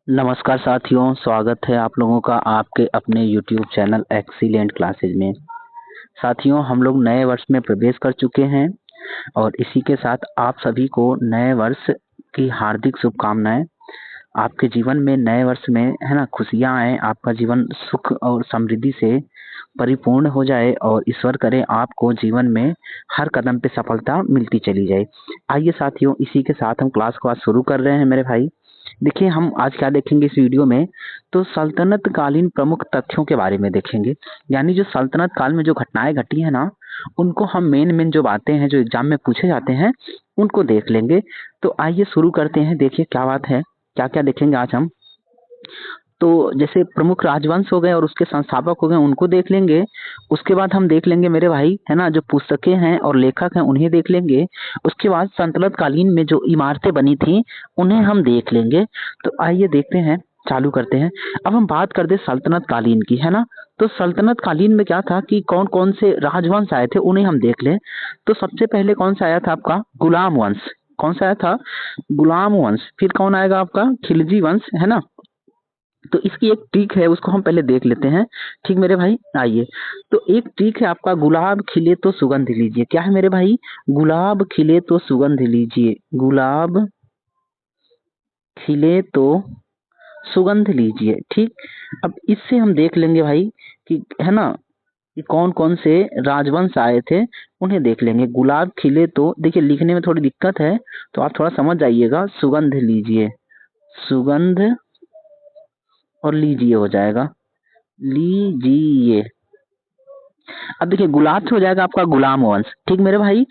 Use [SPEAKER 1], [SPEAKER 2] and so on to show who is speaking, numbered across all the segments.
[SPEAKER 1] नमस्कार साथियों, स्वागत है आप लोगों का आपके अपने YouTube चैनल एक्सीलेंट क्लासेज में। साथियों, हम लोग नए वर्ष में प्रवेश कर चुके हैं और इसी के साथ आप सभी को नए वर्ष की हार्दिक शुभकामनाएं। आपके जीवन में नए वर्ष में है ना खुशियां आए, आपका जीवन सुख और समृद्धि से परिपूर्ण हो जाए और ईश्वर करे आपको जीवन में हर कदम पे सफलता मिलती चली जाए। आइए साथियों, इसी के साथ हम क्लास को आज शुरू कर रहे हैं मेरे भाई। देखिए, हम आज क्या देखेंगे इस वीडियो में, तो सल्तनत कालीन प्रमुख तथ्यों के बारे में देखेंगे। यानी जो सल्तनत काल में जो घटनाएं घटी है ना, उनको हम मेन जो बातें हैं जो एग्जाम में पूछे जाते हैं उनको देख लेंगे। तो आइए शुरू करते हैं। देखिए क्या बात है, क्या क्या देखेंगे आज हम। तो जैसे प्रमुख राजवंश हो गए और उसके संस्थापक हो गए, उनको देख लेंगे। उसके बाद हम देख लेंगे मेरे भाई, है ना, जो पुस्तकें हैं और लेखक हैं उन्हें देख लेंगे। उसके बाद सल्तनत कालीन में जो इमारतें बनी थी उन्हें हम देख लेंगे। तो आइए देखते हैं, चालू करते हैं। अब हम बात करते हैं सल्तनत कालीन की, है ना। तो सल्तनत कालीन में क्या था कि कौन कौन से राजवंश आए थे उन्हें हम देख लें। तो सबसे पहले कौन सा आया था आपका, गुलाम वंश। कौन सा आया था, गुलाम वंश। फिर कौन आएगा आपका, खिलजी वंश, है ना। तो इसकी एक ट्रिक है, उसको हम पहले देख लेते हैं। ठीक मेरे भाई, आइए। तो एक ट्रिक है आपका, गुलाब खिले तो सुगंध लीजिए। क्या है मेरे भाई, गुलाब खिले तो सुगंध लीजिए। गुलाब खिले तो सुगंध लीजिए। ठीक, अब इससे हम देख लेंगे भाई कि, है ना, कि कौन कौन से राजवंश आए थे उन्हें देख लेंगे। गुलाब खिले तो, देखिए लिखने में थोड़ी दिक्कत है तो आप थोड़ा समझ जाइएगा। सुगंध लीजिए, सुगंध और लीजिए हो जाएगा, लीजिए। अब देखिए, गुलाब से हो जाएगा आपका गुलाम वंश। ठीक मेरे भाई,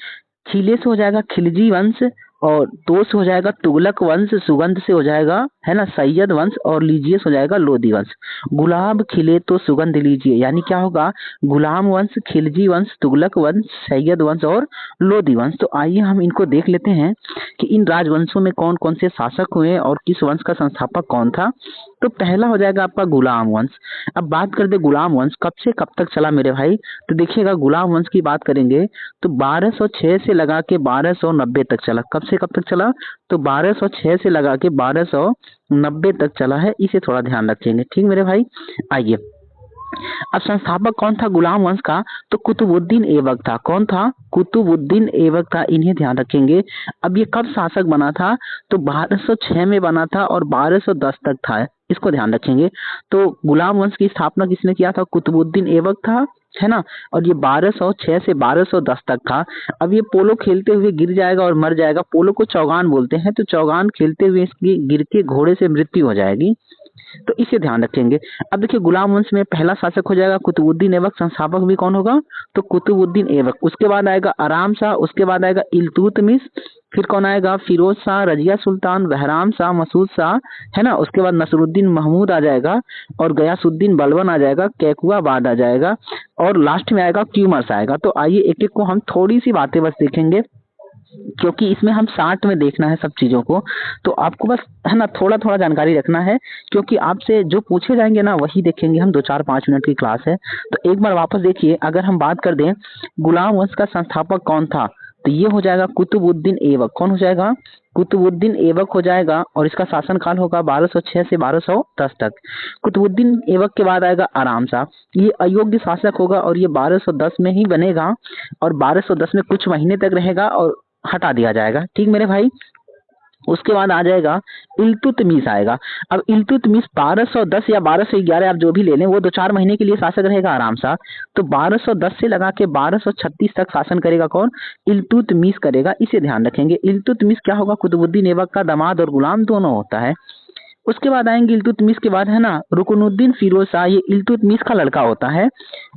[SPEAKER 1] खिले से हो जाएगा खिलजी वंश, और तो से हो जाएगा तुगलक वंश, सुगंध से हो जाएगा, है ना, सैयद वंश, और लीजिए से हो जाएगा लोदी वंश। गुलाब खिले तो सुगंध लीजिए, यानी क्या होगा, गुलाम वंश, खिलजी वंश, तुगलक वंश, सैयद वंश और लोदी वंश। तो आइए हम इनको देख लेते हैं कि इन राजवंशों में कौन कौन से शासक हुए और किस वंश का संस्थापक कौन था। तो पहला हो जाएगा आपका गुलाम वंश। अब बात करते गुलाम वंश कब से कब तक चला मेरे भाई। तो देखिएगा, गुलाम वंश की बात करेंगे तो 1206 से लगा के 1290 तक चला। कब से कब तक चला, तो 1206 से लगा के 1290 तक चला है। इसे थोड़ा ध्यान रखेंगे। ठीक मेरे भाई, आइए। अब संस्थापक कौन था गुलाम वंश का, तो कुतुबुद्दीन ऐबक था। कौन था, कुतुबुद्दीन ऐबक था। इन्हें ध्यान रखेंगे। अब ये कब शासक बना था, तो 1206 में बना था और 1210 तक था। इसको ध्यान रखेंगे। तो गुलाम वंश की स्थापना किसने किया था, कुतुबुद्दीन ऐबक था, है ना। और ये 1206 से 1210 तक था। अब ये पोलो खेलते हुए गिर जाएगा और मर जाएगा। पोलो को चौगान बोलते हैं। तो चौगान खेलते हुए इसकी गिर के घोड़े से मृत्यु हो जाएगी। तो इसे ध्यान रखेंगे। अब देखिए, गुलाम वंश में पहला शासक हो जाएगा कुतुबुद्दीन ऐबक। संस्थापक भी कौन होगा, तो कुतुबुद्दीन ऐबक। उसके बाद आएगा आराम शाह, उसके बाद आएगा इल्तुतमिश, फिर कौन आएगा, फिरोज शाह, रजिया सुल्तान, बहराम शाह, मसूद शाह, है ना। उसके बाद नसरुद्दीन महमूद आ जाएगा और गयासुद्दीन बलबन आ जाएगा, कैकुआबाद आ जाएगा और लास्ट में आएगा क्यूमर्स आएगा। तो आइए एक एक को हम थोड़ी सी बातें बस देखेंगे, क्योंकि इसमें हम शार्ट में देखना है सब चीजों को। तो आपको बस, है ना, थोड़ा थोड़ा जानकारी रखना है, क्योंकि आपसे जो पूछे जाएंगे ना वही देखेंगे हम। 2 4 5 मिनट की क्लास है। तो एक बार वापस देखिए, अगर हम बात कर दें गुलाम वंश का संस्थापक कौन था, तो ये हो जाएगा कुतुबुद्दीन ऐबक। कौन हो जाएगा, कुतुबुद्दीन ऐबक हो जाएगा। और इसका शासनकाल होगा 1206 से 1210 तक। कुतुबुद्दीन ऐबक के बाद आएगा आराम शाह। ये अयोग्य शासक होगा और ये 1210 में ही बनेगा और 1210 में कुछ महीने तक रहेगा और हटा दिया जाएगा। ठीक मेरे भाई, उसके बाद आ जाएगा इल्तुतमिश आएगा। अब इल्तुतमिश 1210 या 1211 आप जो भी ले लें, वो 2 4 महीने के लिए शासक रहेगा आराम सा। तो 1210 से लगा के 1236 तक शासन करेगा कौन, इल्तुतमिश करेगा। इसे ध्यान रखेंगे। इल्तुतमिश क्या होगा, कुतुबुद्दीन ऐबक का दामाद और गुलाम दोनों होता है। उसके बाद आएंगे इल्तुतमिश के बाद, है ना, रुकनुद्दीन फिरोज शाह। ये इल्तुतमिश का लड़का होता है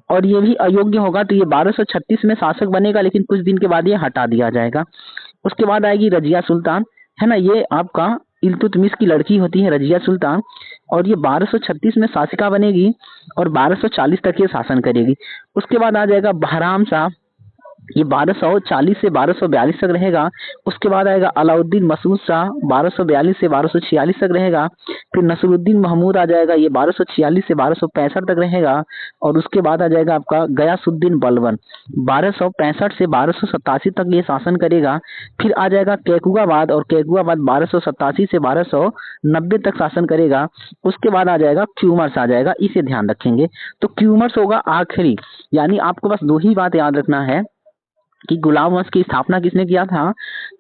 [SPEAKER 1] और ये भी अयोग्य होगा। तो ये 1236 में शासक बनेगा, लेकिन कुछ दिन के बाद ये हटा दिया जाएगा। उसके बाद आएगी रजिया सुल्तान, है ना। ये आपका इल्तुतमिश की लड़की होती है रजिया सुल्तान, और ये 1236 में शासिका बनेगी और 1240 तक ये शासन करेगी। उसके बाद आ जाएगा बहराम शाह। ये 1240 से 1242 तक रहेगा। उसके बाद आएगा अलाउद्दीन मसूद शाह, 1242 से 1246 तक रहेगा। फिर नसरुद्दीन महमूद आ जाएगा, ये 1246 से 1265 तक रहेगा। और उसके बाद आ जाएगा आपका गयासुद्दीन बलबन, 1265 से 1287 तक ये शासन करेगा। फिर आ जाएगा कैकुबाबाद, और कैकुबाबाद 1287 से 1290 तक शासन करेगा। उसके बाद आ जाएगा क्यूमर्स आ जाएगा, इसे ध्यान रखेंगे। तो क्यूमर्स होगा आखिरी, यानी आपको बस दो ही बात याद रखना है कि गुलाम वंश की स्थापना किसने किया था।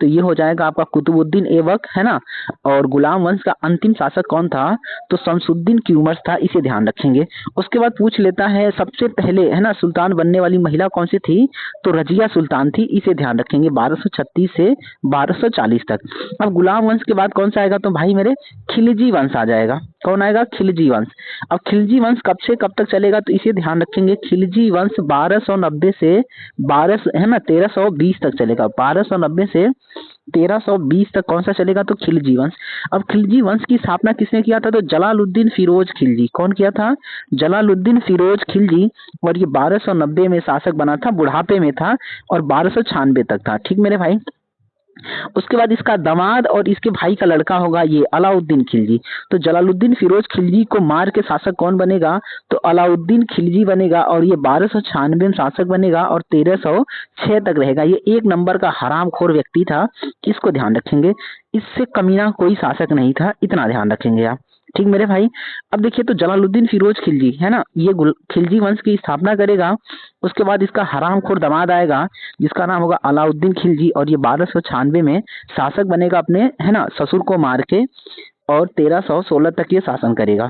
[SPEAKER 1] तो ये हो जाएगा आपका कुतुबुद्दीन ऐबक, है ना। और गुलाम वंश का अंतिम शासक कौन था, तो शमसुद्दीन क्यूमर्स था, इसे ध्यान रखेंगे। उसके बाद पूछ लेता है सबसे पहले, है ना, सुल्तान बनने वाली महिला कौन सी थी, तो रजिया सुल्तान थी, इसे ध्यान रखेंगे, 1236 से 1240 तक। अब गुलाम वंश के बाद कौन सा आएगा, तो भाई मेरे खिलजी वंश आ जाएगा। कौन आएगा, खिलजी वंश। अब खिलजी वंश कब से कब तक चलेगा, तो इसे ध्यान रखेंगे, खिलजी वंश 1290 से 12, है ना, 1320 तक चलेगा। 1290 से 1320 तक कौन सा चलेगा, तो खिलजी वंश। अब खिलजी वंश की स्थापना किसने किया था, तो जलालुद्दीन फिरोज खिलजी। कौन किया था, जलालुद्दीन फिरोज खिलजी। और ये 1290 में शासक बना था, बुढ़ापे में था, और 1296 तक था। ठीक मेरे भाई। उसके बाद इसका दामाद और इसके भाई का लड़का होगा ये अलाउद्दीन खिलजी। तो जलालुद्दीन फिरोज खिलजी को मार के शासक कौन बनेगा, तो अलाउद्दीन खिलजी बनेगा, और ये 1296 में शासक बनेगा, और 1306 तक रहेगा। ये एक नंबर का हरामखोर व्यक्ति था, इसको ध्यान रखेंगे। इससे कमीना कोई शासक नहीं था, इतना ध्यान रखेंगे आप। ठीक मेरे भाई। अब देखिए, तो जलालुद्दीन फिरोज खिलजी, है ना, ये खिलजी वंश की स्थापना करेगा। उसके बाद इसका हरामखोर दामाद आएगा, जिसका नाम होगा अलाउद्दीन खिलजी, और ये 1296 में शासक बनेगा अपने, है ना, ससुर को मार के, और 1316 तक ये शासन करेगा।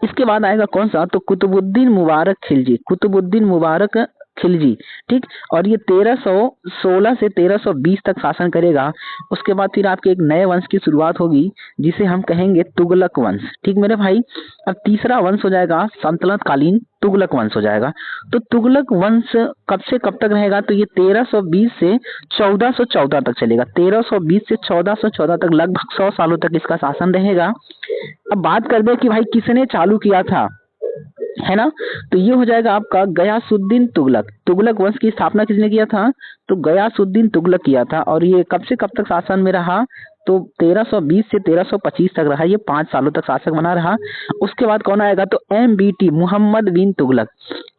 [SPEAKER 1] इसके बाद आएगा कौन सा, तो कुतुबुद्दीन मुबारक खिलजी, कुतुबुद्दीन मुबारक खिलजी। ठीक। और ये 1316 से 1320 तक शासन करेगा। उसके बाद फिर आपके एक नए वंश की शुरुआत होगी, जिसे हम कहेंगे तुगलक वंश। ठीक मेरे भाई। अब तीसरा वंश हो जाएगा सल्तनत कालीन तुगलक वंश हो जाएगा। तो तुगलक वंश कब से कब तक रहेगा, तो ये 1320 से 1414 तक चलेगा। 1320 से 1414 तक, लगभग 100 सालों तक इसका शासन रहेगा। अब बात कर दे कि भाई किसने चालू किया था, है ना, तो ये हो जाएगा आपका गयासुद्दीन तुगलक। तुगलक वंश की स्थापना किसने किया था, तो गयासुद्दीन तुगलक किया था। और ये कब से कब तक शासन में रहा, तो 1320 से 1325 तक रहा, ये 5 सालों तक शासक बना रहा। उसके बाद कौन आएगा, तो MBT मोहम्मद बिन तुगलक।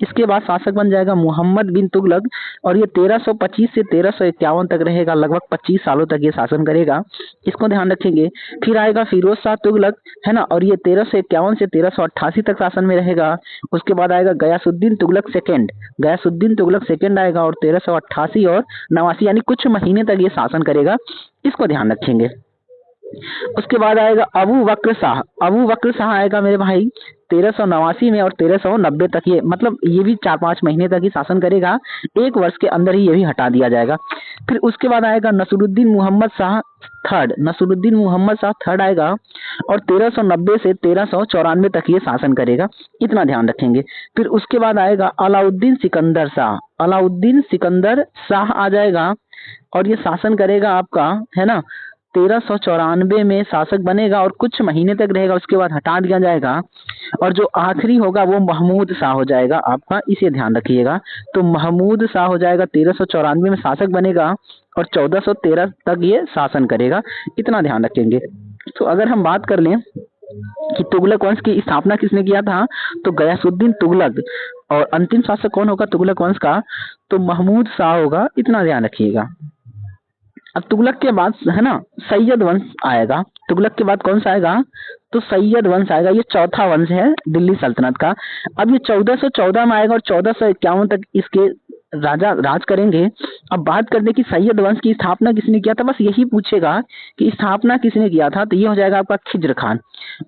[SPEAKER 1] इसके बाद शासक बन जाएगा मोहम्मद बिन तुगलक, और ये 1325 से 1351 तक रहेगा, लगभग 25 सालों तक ये शासन करेगा, इसको ध्यान रखेंगे। फिर आएगा फिरोज शाह तुगलक, है ना, और ये 1351 से 1388 तक शासन में रहेगा। उसके बाद आएगा गयासुद्दीन तुगलक सेकेंड, गयासुद्दीन तुगलक सेकेंड आएगा, और 1388 और 89 यानी कुछ महीने तक ये शासन करेगा, इसको ध्यान रखेंगे। उसके बाद आएगा अबू बकर शाह, अबू बकर शाह आएगा मेरे भाई 1389 में, और 1390 तक, ये मतलब ये भी 4-5 महीने तक ही शासन करेगा, एक वर्ष के अंदर ही ये भी हटा दिया जाएगा। फिर उसके बाद आएगा नसरुद्दीन मोहम्मद शाह थर्ड, नसरुद्दीन मोहम्मद शाह थर्ड आएगा, और 1390 से 1394 तक ये शासन करेगा, इतना ध्यान रखेंगे। फिर उसके बाद आएगा अलाउद्दीन सिकंदर शाह, अलाउद्दीन सिकंदर शाह आ जाएगा, और ये शासन करेगा आपका, है ना, 1394 में शासक बनेगा, और कुछ महीने तक रहेगा, उसके बाद हटा दिया जाएगा। और जो आखिरी होगा वो महमूद शाह हो जाएगा आपका, इसे ध्यान रखिएगा। तो महमूद शाह हो जाएगा, 1394 में शासक बनेगा, और 1413 तक ये शासन करेगा, इतना ध्यान रखेंगे। तो अगर हम बात कर लें कि तुगलक वंश की स्थापना किसने किया था, तो गयासुद्दीन तुगलक। और अंतिम शासक कौन होगा तुगलक वंश का, तो महमूद शाह होगा, इतना ध्यान रखिएगा। अब तुगलक के बाद, है ना, सैयद वंश आएगा। तुगलक के बाद कौन सा आएगा, तो सैयद वंश आएगा, ये चौथा वंश है दिल्ली सल्तनत का। अब ये 1414 में आएगा, और 1451 तक इसके राजा राज करेंगे। अब बात करते हैं कि सैयद वंश की स्थापना किसने किया था, बस यही पूछेगा कि स्थापना किसने किया था, तो ये हो जाएगा आपका खिज्र खान।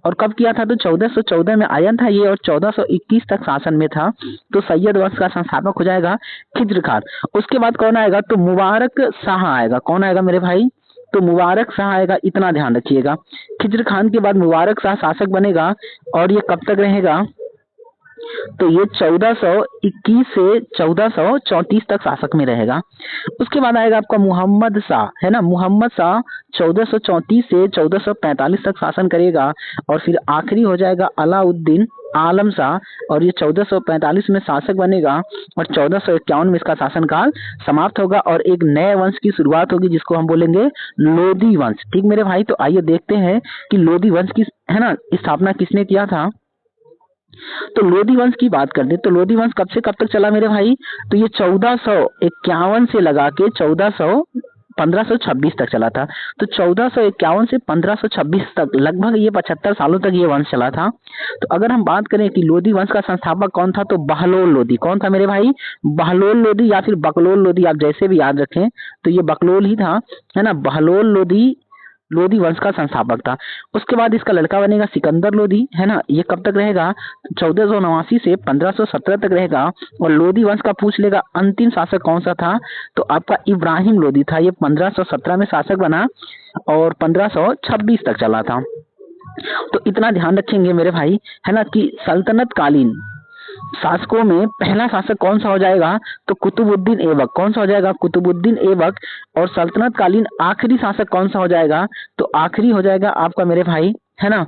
[SPEAKER 1] और कब किया था, तो 1414 में आया था ये, और 1421 तक शासन में था। तो सैयद वंश का संस्थापक हो जाएगा खिज्र खान। उसके बाद कौन आएगा, तो मुबारक शाह आएगा। कौन आएगा मेरे भाई, तो मुबारक शाह आएगा, इतना ध्यान रखिएगा। खिज्र खान के बाद मुबारक शाह शासक बनेगा, और ये कब तक रहेगा, तो ये 1421 से 1434 तक शासक में रहेगा। उसके बाद आएगा आपका मोहम्मद शाह, है ना, मोहम्मद शाह 1434 से 1445 तक शासन करेगा। और फिर आखिरी हो जाएगा अलाउद्दीन आलम शाह, और ये 1445 में शासक बनेगा और 1451 में इसका शासनकाल समाप्त होगा और एक नए वंश की शुरुआत होगी जिसको हम बोलेंगे लोधी वंश। ठीक मेरे भाई, तो आइए देखते हैं कि लोधी वंश की, है ना, स्थापना किसने किया था। तो लोधी वंश की बात कर दे तो लोधी वंश कब से कब तक चला मेरे भाई, तो ये 1451 से लगा के 1526 तक चला था। तो 1451 से 1526 तक लगभग ये 75 सालों तक ये वंश चला था। तो अगर हम बात करें कि लोधी वंश का संस्थापक कौन था, तो बहलोल लोधी। कौन था मेरे भाई, बहलोल लोधी या फिर बकलोल लोधी, आप जैसे भी याद रखें, तो ये बकलोल ही था, है ना। बहलोल लोधी लोधी वंश का संस्थापक था। उसके बाद इसका लड़का बनेगा सिकंदर लोधी, है ना। ये कब तक रहेगा, 1489 से 1517 तक रहेगा। और लोधी वंश का पूछ लेगा अंतिम शासक कौन सा था, तो आपका इब्राहिम लोधी था। ये 1517 में शासक बना और 1526 तक चला था। तो इतना ध्यान रखेंगे मेरे भाई, है ना, कि सल्तनत कालीन शासकों में पहला शासक कौन सा हो जाएगा, तो कुतुबुद्दीन ऐबक। कौन सा हो जाएगा, कुतुबुद्दीन ऐबक। और सल्तनत कालीन आखिरी शासक कौन सा हो जाएगा, तो आखिरी हो जाएगा आपका मेरे भाई, है ना,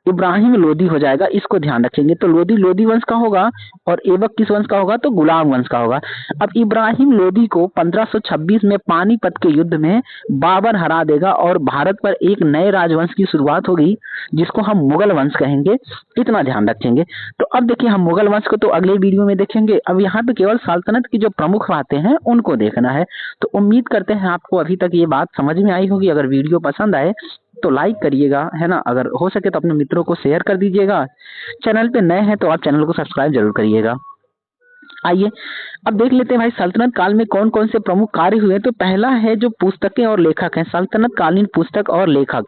[SPEAKER 1] इब्राहिम लोधी हो जाएगा। इसको ध्यान रखेंगे। तो लोधी लोधी वंश का होगा और ऐबक किस वंश का होगा, तो गुलाम वंश का होगा। अब इब्राहिम लोधी को 1526 में पानीपत के युद्ध में बाबर हरा देगा और भारत पर एक नए राजवंश की शुरुआत होगी जिसको हम मुगल वंश कहेंगे। इतना ध्यान रखेंगे। तो अब देखिए, हम मुगल वंश को तो अगले वीडियो में देखेंगे। अब यहाँ पे केवल सल्तनत की जो प्रमुख बातें हैं उनको देखना है। तो उम्मीद करते हैं आपको अभी तक ये बात समझ में आई होगी। अगर वीडियो पसंद आए तो लाइक करिएगा, है ना। अगर हो सके तो अपने मित्रों को शेयर कर दीजिएगा। चैनल पे नए हैं तो आप चैनल को सब्सक्राइब जरूर करिएगा। आइए अब देख लेते हैं भाई सल्तनत काल में कौन कौन से प्रमुख कार्य हुए। तो पहला है जो पुस्तकें और लेखक हैं, सल्तनत कालीन पुस्तक और लेखक।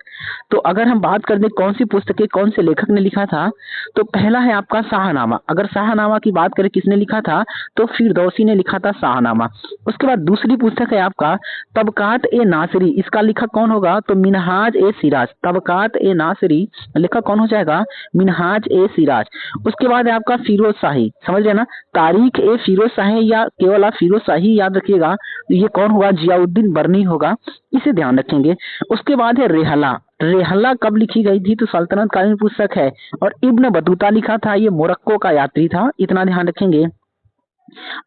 [SPEAKER 1] तो अगर हम बात कर दें कौन सी पुस्तकें कौन से लेखक ने लिखा था, तो पहला है आपका शाहनामा। अगर शाहनामा की बात करें किसने लिखा था, तो फिरदौसी ने लिखा था शाहनामा। उसके बाद दूसरी पुस्तक है आपका तबकात ए नासिरी। इसका लेखक कौन होगा, तो मिनहाज ए सिराज। तबकात ए नासिरी लेखक कौन हो जाएगा, मिनहाज ए सिराज। उसके बाद है आपका फिरोज शाही, समझ रहे ना, तारीख ए फिरोज शाही या केवल आप फिरोज शाही याद रखिएगा। तो ये कौन होगा, जियाउद्दीन बर्नी होगा। इसे ध्यान रखेंगे। उसके बाद है रेहला। रेहला कब लिखी गई थी, तो सल्तनत कालीन पुस्तक है। और इब्न बतूता लिखा था, ये मोरक्को का यात्री था। इतना ध्यान रखेंगे।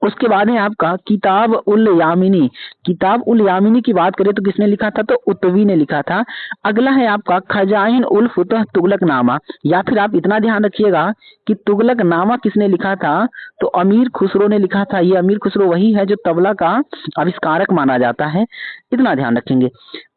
[SPEAKER 1] उसके बाद है आपका किताब उल यामिनी। किताब उल यामिनी की बात करें तो किसने लिखा था, तो उत्वी ने लिखा था। अगला है आपका खजाइन उल फुतह तुगलकनामा, या फिर आप इतना ध्यान रखिएगा कि तुगलकनामा किसने लिखा था, तो अमीर खुसरो ने लिखा था। ये अमीर खुसरो वही है जो तबला का आविष्कारक माना जाता है। इतना ध्यान रखेंगे।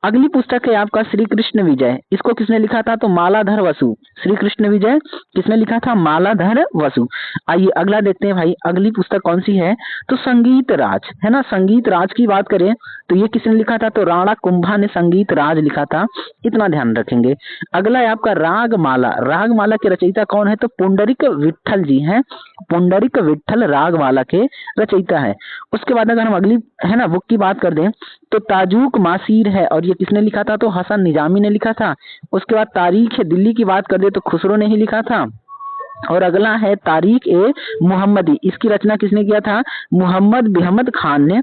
[SPEAKER 1] अगली पुस्तक है आपका श्री कृष्ण विजय। इसको किसने लिखा था, तो मालाधर वसु। श्री कृष्ण विजय किसने लिखा था, मालाधर वसु। आइए अगला देखते हैं भाई, अगली पुस्तक कौन सी है, तो संगीत राज, है ना। संगीत राज की बात करें तो ये किसने लिखा था, तो राणा कुंभा ने संगीत राज लिखा था। इतना ध्यान रखेंगे। अगला है आपका रागमाला। रागमाला के रचयिता कौन है, तो पुंडरिक विट्ठल जी हैं। पुंडरिक विट्ठल रागमाला के रचयिता है। उसके बाद अगर हम अगली, है ना, बुक की बात कर दें तो ताजुक मासीर है, और ये किसने लिखा था, तो हसन निजामी ने लिखा था। उसके बाद तारीख दिल्ली की बात कर दे तो खुसरो ने ही लिखा था। और अगला है तारीख ए मोहम्मदी। इसकी रचना किसने किया था, मोहम्मद बिहमद खान ने।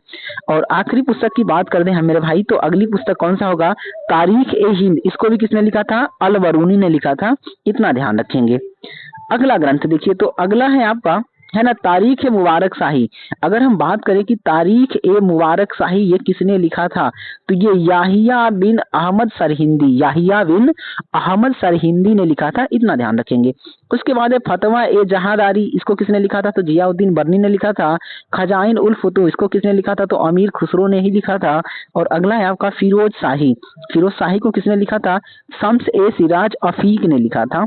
[SPEAKER 1] और आखिरी पुस्तक की बात कर दें हम मेरे भाई, तो अगली पुस्तक कौन सा होगा, तारीख ए हिंद। इसको भी किसने लिखा था, अल बरूनी ने लिखा था। इतना ध्यान रखेंगे। अगला ग्रंथ देखिए, तो अगला है आपका, है ना, तारीख ए मुबारक शाही। अगर हम बात करें कि तारीख ए मुबारक शाही ये किसने लिखा था, तो ये याहिया बिन अहमद सरहिंदी, याहिया बिन अहमद सरहिंदी ने लिखा था। इतना ध्यान रखेंगे। उसके बाद है फतवा ए जहादारी। इसको किसने लिखा था, तो जियाउद्दीन बर्नी ने लिखा था। खजाइन उल फुतू, इसको किसने लिखा था, तो अमीर खुसरो ने ही लिखा था। और अगला है आपका फिरोज शाही। फिरोज शाही को किसने लिखा था, शम्स ए सिराज अफीक ने लिखा था।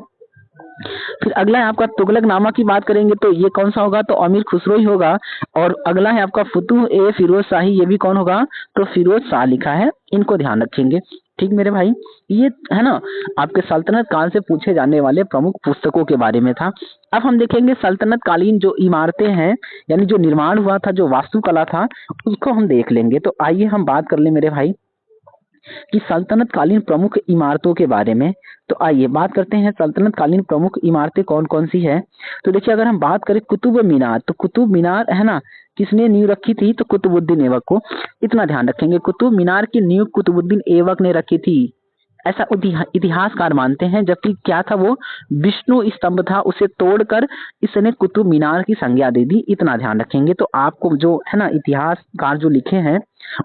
[SPEAKER 1] फिर अगला है आपका तुगलकनामा की बात करेंगे तो ये कौन सा होगा, तो अमीर खुसरो ही होगा। और अगला है आपका फुतुह ए फिरोज शाही। ये भी कौन होगा, तो फिरोज शाह लिखा है। इनको ध्यान रखेंगे। ठीक मेरे भाई, ये है ना आपके सल्तनत काल से पूछे जाने वाले प्रमुख पुस्तकों के बारे में था। अब हम देखेंगे सल्तनत कालीन जो इमारतें हैं, यानी जो निर्माण हुआ था, जो वास्तुकला था, उसको हम देख लेंगे। तो आइए हम बात कर ले मेरे भाई कि सल्तनत कालीन प्रमुख इमारतों के बारे में। तो आइए बात करते हैं सल्तनत कालीन प्रमुख इमारतें कौन कौन सी है। तो देखिए अगर हम बात करें कुतुब मीनार, तो कुतुब मीनार है ना, किसने नींव रखी थी, तो कुतुबुद्दीन ऐबक को। इतना ध्यान रखेंगे, कुतुब मीनार की नींव कुतुबुद्दीन ऐबक ने रखी थी, ऐसा इतिहासकार मानते हैं। जबकि क्या था वो, विष्णु स्तंभ था, उसे तोड़कर इसने कुतुब मीनार की संज्ञा दे दी। इतना ध्यान रखेंगे। तो आपको जो है ना इतिहासकार जो लिखे हैं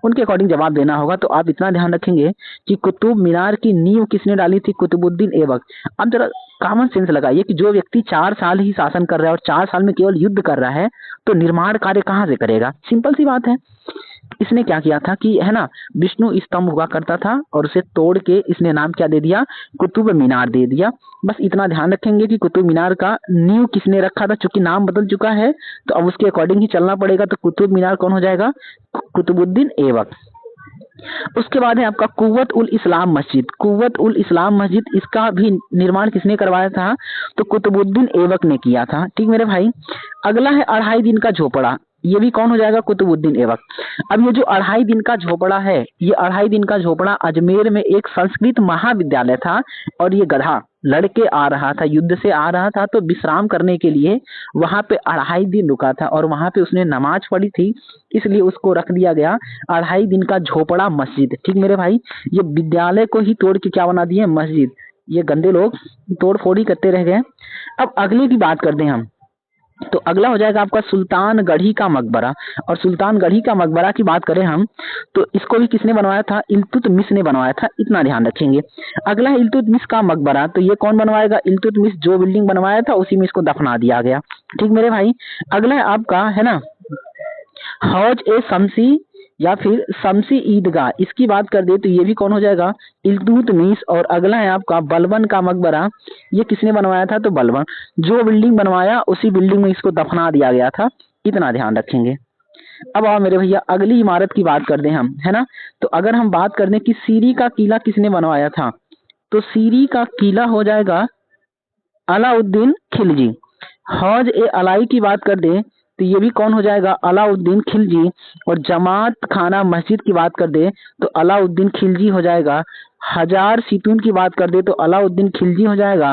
[SPEAKER 1] उनके अकॉर्डिंग जवाब देना होगा। तो आप इतना ध्यान रखेंगे कि कुतुब मीनार की नींव किसने डाली थी, कुतुबुद्दीन ऐबक। अब जरा कॉमन सेंस लगाइए कि जो व्यक्ति 4 साल ही शासन कर रहा है और 4 साल में केवल युद्ध कर रहा है, तो निर्माण कार्य कहाँ से करेगा, सिंपल सी बात है। इसने क्या किया था कि है ना, विष्णु स्तंभ हुआ करता था और उसे तोड़ के इसने नाम क्या दे दिया, कुतुब मीनार दे दिया। बस इतना ध्यान रखेंगे कि कुतुब मीनार का नींव किसने रखा था। चूंकि नाम बदल चुका है तो अब उसके अकॉर्डिंग ही चलना पड़ेगा। तो कुतुब मीनार कौन हो जाएगा, कुतुबुद्दीन ऐबक। उसके बाद है आपका कुव्वत उल इस्लाम मस्जिद। कुव्वत उल इस्लाम मस्जिद, इसका भी निर्माण किसने करवाया था, तो कुतुबुद्दीन ऐबक ने किया था। ठीक मेरे भाई। अगला है 2.5 दिन का झोपड़ा, ये भी कौन हो जाएगा, कुतुबुद्दीन ऐबक। अब ये जो 2.5 दिन का झोपड़ा है, ये 2.5 दिन का झोपड़ा अजमेर में एक संस्कृत महाविद्यालय था। और ये गधा लड़के आ रहा था, युद्ध से आ रहा था, तो विश्राम करने के लिए वहां पे 2.5 दिन रुका था और वहां पे उसने नमाज पढ़ी थी, इसलिए उसको रख दिया गया 2.5 दिन का झोपड़ा मस्जिद। ठीक मेरे भाई। ये विद्यालय को ही तोड़ के क्या बना दिए, मस्जिद। ये गंदे लोग तोड़ फोड़ ही करते रह गए। अब अगले की बात करते हैं हम, तो अगला हो जाएगा आपका सुल्तानगढ़ी का मकबरा। और सुल्तानगढ़ी का मकबरा की बात करें हम, तो इसको भी किसने बनवाया था, इल्तुतमिश ने बनवाया था। इतना ध्यान रखेंगे। अगला है इल्तुतमिश का मकबरा, तो ये कौन बनवाएगा, इल्तुतमिश जो बिल्डिंग बनवाया था उसी में इसको दफना दिया गया। ठीक मेरे भाई। अगला है आपका है ना हौज ए शमसी या फिर शमसी ईदगाह, इसकी बात कर दे तो ये भी कौन हो जाएगा, इल्तुतमिश। और अगला है आपका बलबन का मकबरा, ये किसने बनवाया था, तो बलबन। जो बिल्डिंग बनवाया उसी बिल्डिंग में इसको दफना दिया गया था। इतना ध्यान रखेंगे। अब आओ मेरे भैया अगली इमारत की बात कर दें हम, है ना। तो अगर हम बात कर दें कि सीरी का किला किसने बनवाया था, तो सीरी का किला हो जाएगा अलाउद्दीन खिलजी। हौज ए अलाई की बात कर दें तो ये भी कौन हो जाएगा, अलाउद्दीन खिलजी। और जमात खाना मस्जिद की बात कर दे तो अलाउद्दीन खिलजी हो जाएगा। हजार सितून की बात कर दे तो अलाउद्दीन खिलजी हो जाएगा।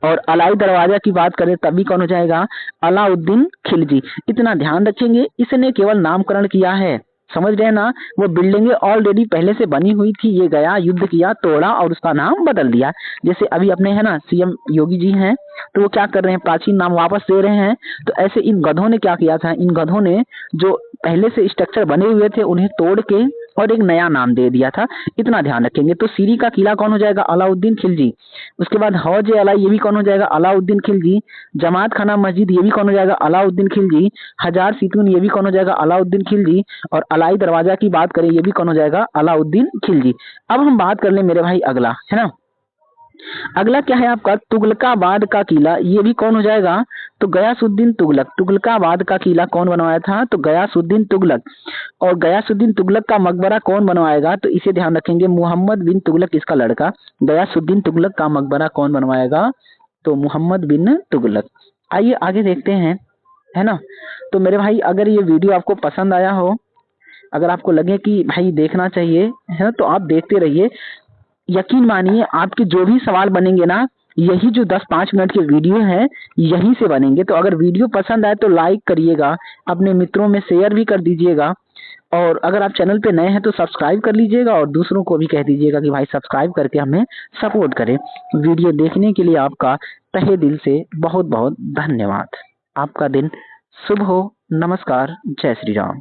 [SPEAKER 1] और अलाई दरवाजा की बात करें तभी कौन हो जाएगा, अलाउद्दीन खिलजी। इतना ध्यान रखेंगे, इसने केवल नामकरण किया है, समझ रहे हैं ना। वो बिल्डिंगें ऑलरेडी पहले से बनी हुई थी, ये गया युद्ध किया, तोड़ा और उसका नाम बदल दिया। जैसे अभी अपने है ना सीएम योगी जी हैं, तो वो क्या कर रहे हैं, प्राचीन नाम वापस दे रहे हैं। तो ऐसे इन गधों ने क्या किया था, इन गधों ने जो पहले से स्ट्रक्चर बने हुए थे उन्हें तोड़ के और एक नया नाम दे दिया था। इतना ध्यान रखेंगे। तो सीरी का किला कौन हो जाएगा, अलाउद्दीन खिलजी। उसके बाद हौज ए अलाई, ये भी कौन हो जाएगा, अलाउद्दीन खिलजी। जमात खाना मस्जिद, ये भी कौन हो जाएगा, अलाउद्दीन खिलजी। हजार सितून, ये भी कौन हो जाएगा, अलाउद्दीन खिलजी। और अलाई दरवाजा की बात करें, ये भी कौन हो जाएगा, अलाउद्दीन खिलजी। अब हम बात कर ले मेरे भाई अगला, है ना। अगला क्या है आपका, तुगलकाबाद का किला, ये भी कौन हो जाएगा, तो गयासुद्दीन तुगलक। तुगलकाबाद का किला कौन बनवाया था, तो गयासुद्दीन तुगलक। और गयासुद्दीन तुगलक का मकबरा कौन बनवाएगा, तो इसे ध्यान रखेंगे, मोहम्मद बिन तुगलक इसका लड़का। गयासुद्दीन तुगलक का मकबरा कौन बनवाएगा, तो मोहम्मद बिन तुगलक। आइए आगे देखते हैं, है ना। तो मेरे भाई अगर ये वीडियो आपको पसंद आया हो, अगर आपको लगे कि भाई देखना चाहिए, है ना, तो आप देखते रहिए। यकीन मानिए आपके जो भी सवाल बनेंगे ना, यही जो 10-5 मिनट के वीडियो है यहीं से बनेंगे। तो अगर वीडियो पसंद आए तो लाइक करिएगा, अपने मित्रों में शेयर भी कर दीजिएगा। और अगर आप चैनल पे नए हैं तो सब्सक्राइब कर लीजिएगा और दूसरों को भी कह दीजिएगा कि भाई सब्सक्राइब करके हमें सपोर्ट करें। वीडियो देखने के लिए आपका तहे दिल से बहुत बहुत धन्यवाद। आपका दिन शुभ हो। नमस्कार। जय श्री राम।